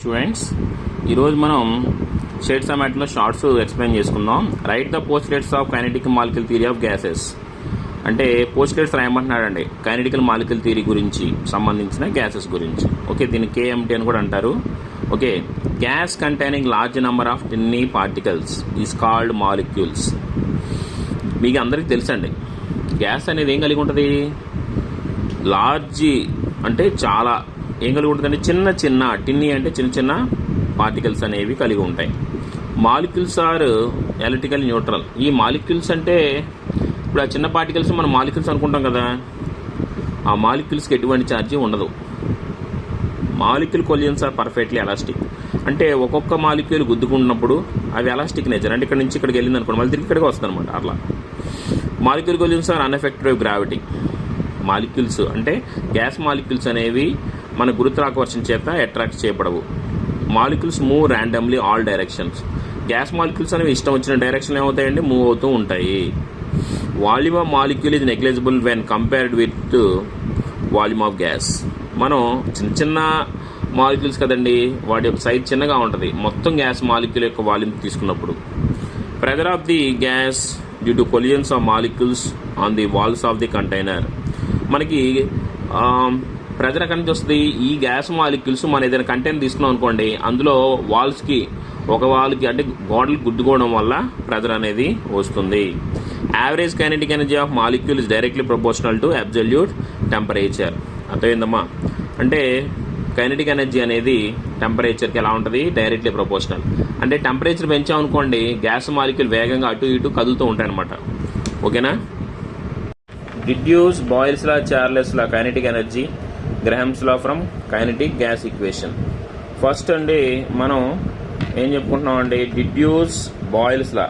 Students, ఈరోజు మనం shades of మ్యాటర్లో shorts explain చేసుకుందాం. Right the పోస్ట్లేట్స్ of kinetic molecule theory of gases. అంటే పోస్ట్లేట్స్ రాయమంటున్నాడండి కైనెటికల్ molecule theory గురించి సంబంధించిన గ్యాసెస్ గురించి. ఓకే, దీన్ని కేఎంటీ అని కూడా అంటారు. Okay, gas containing large number of tiny particles is called molecules. మీకు అందరికీ తెలుసండి, గ్యాస్ అనేది ఏం కలిగి ఉంటుంది? లార్జ్ అంటే చాలా ఏం కలిగి ఉంటుందంటే చిన్న చిన్న టిన్నీ అంటే చిన్న చిన్న పార్టికల్స్ అనేవి కలిగి ఉంటాయి. Molecules are electrical neutral. ఈ మాలిక్యూల్స్ అంటే ఇప్పుడు ఆ చిన్న పార్టికల్స్ మనం మాలిక్యూల్స్ అనుకుంటాం కదా, ఆ మాలిక్యూల్స్కి ఎటువంటి ఛార్జీ ఉండదు. Molecule collisions are perfectly elastic. అంటే ఒక్కొక్క మాలిక్యూల్ గుద్దుకున్నప్పుడు అవి ఎలాస్టిక్ నేచర్, అంటే ఇక్కడ నుంచి ఇక్కడికి వెళ్ళింది అనుకోండి మళ్ళీ తిరిగి ఇక్కడికి వస్తుంది అనమాట. అట్లా molecule collisions are unaffected by gravity. Molecules అంటే గ్యాస్ మాలిక్యూల్స్ అనేవి మన గురుత్వాకర్షణ చేత అట్రాక్ట్ చేయబడవు. Molecules move randomly all directions. Gas molecules అనేవి ఇష్టం వచ్చిన డైరెక్షన్ ఏమవుతాయండి, మూవ్ అవుతూ ఉంటాయి. Volume of molecule is negligible when compared with volume of gas. మనం చిన్న చిన్న మాలిక్యూల్స్ కదండి, వాటి యొక్క సైజ్ చిన్నగా ఉంటుంది మొత్తం గ్యాస్ మాలిక్యూల్ యొక్క వాల్యూమ్ తీసుకున్నప్పుడు. Pressure of the gas due to collisions of molecules on the walls of the container. మనకి ప్రెజర్ ఎక్కడి నుంచి వస్తుంది? ఈ గ్యాస్ మాలిక్యూల్స్ మనం ఏదైనా కంటైనర్ తీసుకున్నాం అనుకోండి, అందులో వాల్స్కి ఒక వాల్కి అంటే గోడలు గుద్దుకోవడం వల్ల ప్రెజర్ అనేది వస్తుంది. Average kinetic energy of molecule is directly proportional to absolute temperature. అర్థమైందమ్మా? అంటే కైనెటిక్ ఎనర్జీ అనేది టెంపరేచర్కి ఎలా ఉంటుంది? Directly proportional. అంటే టెంపరేచర్ పెంచామనుకోండి గ్యాస్ మాలిక్యూల్ వేగంగా అటు ఇటు కదులుతూ ఉంటాయి అనమాట. ఓకేనా? Deduce Boyle's law, Charles law kinetic energy, Graham's law from kinetic gas equation. First అండి మనం ఏం చెప్పుకుంటున్నాం అండి, deduce Boyle's law.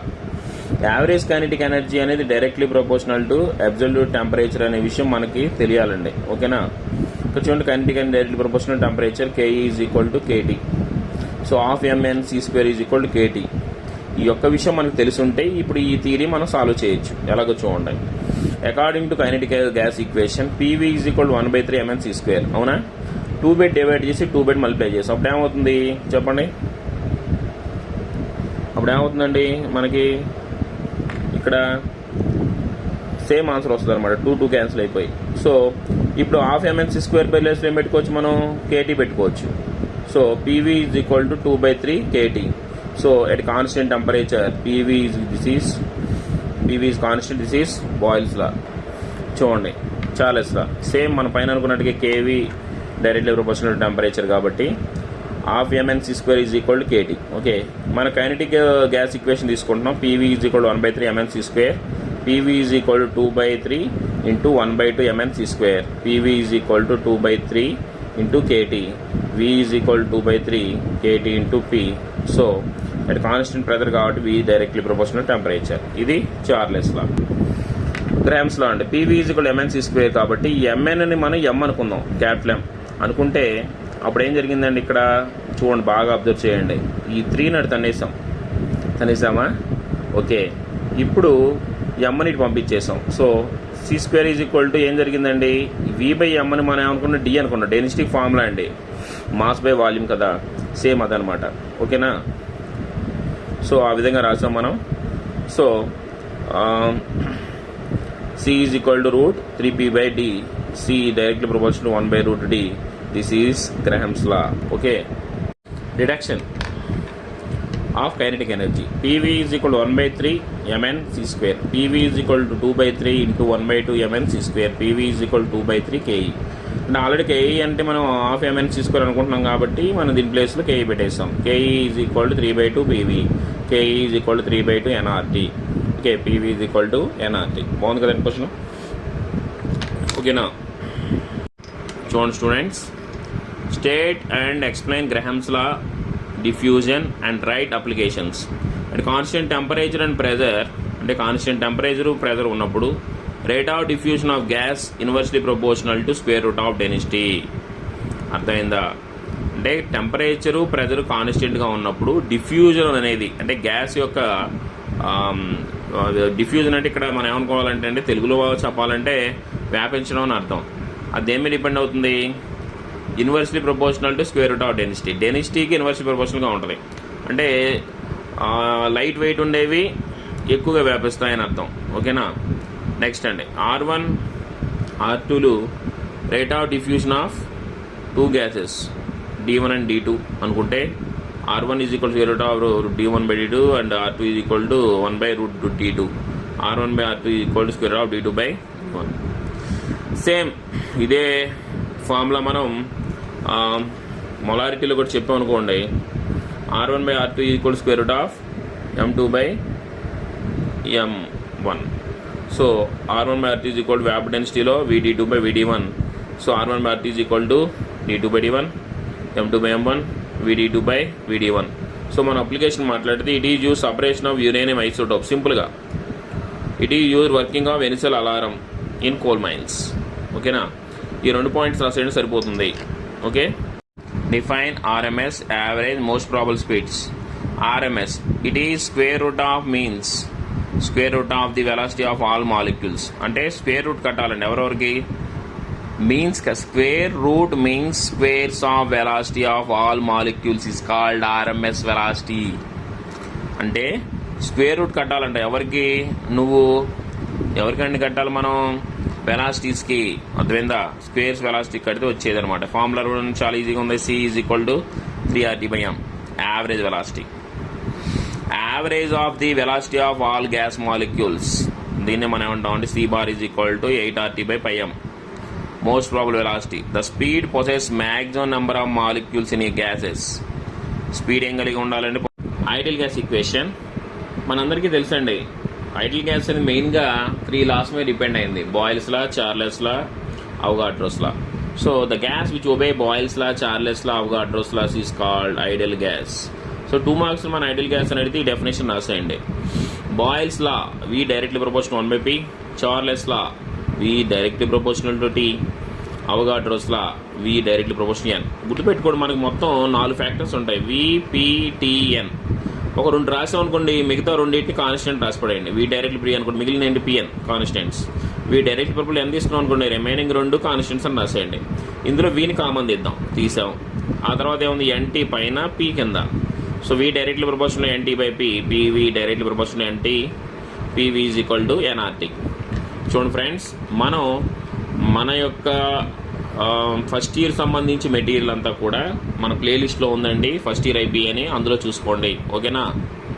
Average kinetic energy అనేది directly proportional to absolute temperature అనే విషయం మనకి తెలియాలండి. ఓకేనా? ఇక్కడ చూడండి, kinetic and directly proportional temperature KE is equal to KT. So half MN C square is equal to KT. ఈ యొక్క విషయం మనకు తెలిసి ఉంటే ఇప్పుడు ఈ థియరీ మనం సాల్వ్ చేయొచ్చు. ఎలాగో చూడండి. According to kinetic gas equation PV is equal 1/3 mn C square. అవునా? 2 డివైడ్ చేసి 2 మల్టిప్లై చేసి అప్పుడు ఏమవుతుంది చెప్పండి? అప్పుడు ఏమవుతుందండి మనకి ఇక్కడ సేమ్ ఆన్సర్ వస్తుంది అనమాట. 2 క్యాన్సిల్ అయిపోయి. సో ఇప్పుడు హాఫ్ ఎంఎన్ సి స్క్వేర్ ప్లేస్లో ఏం పెట్టుకోవచ్చు మనం? కేటీ పెట్టుకోవచ్చు. So PV is equal to 2/3 KT. So at constant temperature PV is constant. This is Boyle's law. చూడండి, చార్లెస్ లా సేమ్ మన పైన అనుకున్నట్టుగా కేవీ డైరెక్ట్లీ ప్రపోర్షనల్ టెంపరేచర్ కాబట్టి half MN C square is equal to KT. Okay, మన kinetic gas equation తీసుకుంటున్నాం. PV is equal 1/3 mn C square. PV is equal to 2/3 into 1/2 mn C square. PV is equal to 2/3 into KT. V is equal 2/3 KT into P. So at constant pressure కాబట్టి V directly proportional temperature. ఇది Charles law. Graham's law అంటే PV is equal MN C square కాబట్టి ఈ ఎంఎన్ని మనం ఎం అనుకుందాం, capital M అనుకుంటే అప్పుడు ఏం జరిగిందండి ఇక్కడ చూడండి, బాగా అబ్జర్వ్ చేయండి. ఈ 3 నడు తనేసామా? ఓకే, ఇప్పుడు ఎమ్మని పంపించేసాం. So c square is equal to ఏం జరిగిందండి, వి బై ఎమ్మని మనం ఏమనుకున్నాం? డి అనుకున్నాం. డెన్సిటీ ఫార్ములా అండి, మాస్ బై వాల్యూమ్ కదా, సేమ్ అదనమాట. ఓకేనా? సో ఆ విధంగా రాసాం మనం. So c is equal to root 3p/d. C directly proportional 1/√d. This is Graham's law. Okay, reduction of kinetic energy. PV is equal 1/3 mn C square. PV is equal to 2/3 into 1/2 mn C square. PV is equal 2/3 KE. అంటే already KE అంటే మనం half MN C square అనుకుంటున్నాం కాబట్టి మనం దీని ప్లేస్లో KE పెట్టేస్తాం. KE is equal to 3/2 PV. KE is equal to 3/2 NRT. Okay, PV is equal to NRT. బాగుంది కదండి క్వశ్చన్? ఓకేనా? చూడండి students, state and explain Graham's law, diffusion and write applications. అంటే కాన్స్టెంట్ టెంపరేచర్ అండ్ ప్రెజర్, అంటే constant temperature pressure ఉన్నప్పుడు rate of diffusion of gas inversely proportional to square root of density. అర్థమైందా? అంటే temperature pressure కాన్స్టెంట్గా ఉన్నప్పుడు diffusion అనేది అంటే gas యొక్క డిఫ్యూజన్ అంటే ఇక్కడ మనం ఏమనుకోవాలంటే అంటే తెలుగులో చెప్పాలంటే వ్యాపించడం అని అర్థం. అది దేని మీద డిపెండ్ అవుతుంది? Inversely proportional to square root of density. డెన్సిటీకి ఇన్వర్స్లీ ప్రపోర్షనల్గా ఉంటుంది. అంటే లైట్ వెయిట్ ఉండేవి ఎక్కువగా వ్యాపిస్తాయని అర్థం. ఓకేనా. నెక్స్ట్ అండి R1 R2లు rate of diffusion of two gases D1 and D2 అనుకుంటే R1 is equal to square root of D1 by D2 and R2 is equal to 1 by root D2. R1 by R2 is equal to square root of D2 by 1. Same ఇదే formula మనం మొలారిటీలో కూడా చెప్పాం అనుకోండి. R1 by R2 is equal to square root of M2 by M1. So R1 by R2 is equal to వ్యాప్ డెన్సిటీలో VD2 by VD1. So R1 by R2 is equal to D2 by D1, M2 by M1, VD2 by VD1. So మన application మాట్లాడితే it is use separation of uranium isotope. సింపుల్గా it is use working of Ansell's alarm in coal mines. ఓకేనా. ఈ 2 points రాసేయండి సరిపోతుంది. ఓకే. Define RMS, average most probable speeds. RMS it is square root of means square root of the velocity of all molecules. అంటే square root కట్టాలండి ఎవరెవరికి. Means square route means squares of velocity of all molecules is called RMS velocity. అంటే square root కట్టాలంటే ఎవరికి, ఎవరికండి కట్టాలి మనం, వెలాసిటీస్కి. అర్థమైందా. స్క్వేర్స్ వెలాసిటీ కడితే వచ్చేది అనమాట. ఫార్ములా కూడా చాలా ఈజీగా ఉంది. C is equal to 3RT/m average velocity. Average of the velocity of all gas molecules, దీన్ని మనం ఏమంటాం అంటే C bar is equal to 8RT/m most probable velocity. The speed possess maximum number of molecules in ఈ gases. Speed ఏం కలిగి ఉండాలంటే ideal gas equation మనందరికీ తెలుసండి. ఐడియల్ గ్యాస్ అనేది మెయిన్గా 3 లాస్ మీద డిపెండ్ అయింది. Boyle's law, Charles law, Avogadro's law. So the gas which obey Boyle's law, Charles law, Avogadro's laws is called ideal gas. So 2 marks మన ఐడియల్ గ్యాస్ అనేది ఈ definition రాసేయండి. Boyle's law V directly proportional 1/P, Charles law V directly proportional to T, Avogadro's law V directly proportional N. గుర్తుపెట్టుకోండి మనకి మొత్తం 4 factors ఉంటాయి. V, P, T, N. ఒక 2 రాసాం అనుకోండి, మిగతా 2 కాన్స్టెంట్ రాసిపడేయండి. V డైరెక్ట్లీ ప్రీ అనుకోండి, మిగిలిన PN constants. V directly purple N తీసుకున్నాం అనుకోండి, రిమైనింగ్ 2 కాన్స్టెంట్స్ అని రాసేయండి. ఇందులో Vని కామన్ తీసాం. ఆ తర్వాత ఏముంది, NT పైన P కింద. So V directly proportional NT by P, PV directly proportional NT, PV is equal to NRT. చూడండి ఫ్రెండ్స్, మనం మన యొక్క ఫస్ట్ ఇయర్ సంబంధించి మెటీరియల్ అంతా కూడా మన ప్లేలిస్ట్లో ఉందండి. ఫస్ట్ ఇయర్ IB అని అందులో చూసుకోండి. ఓకేనా.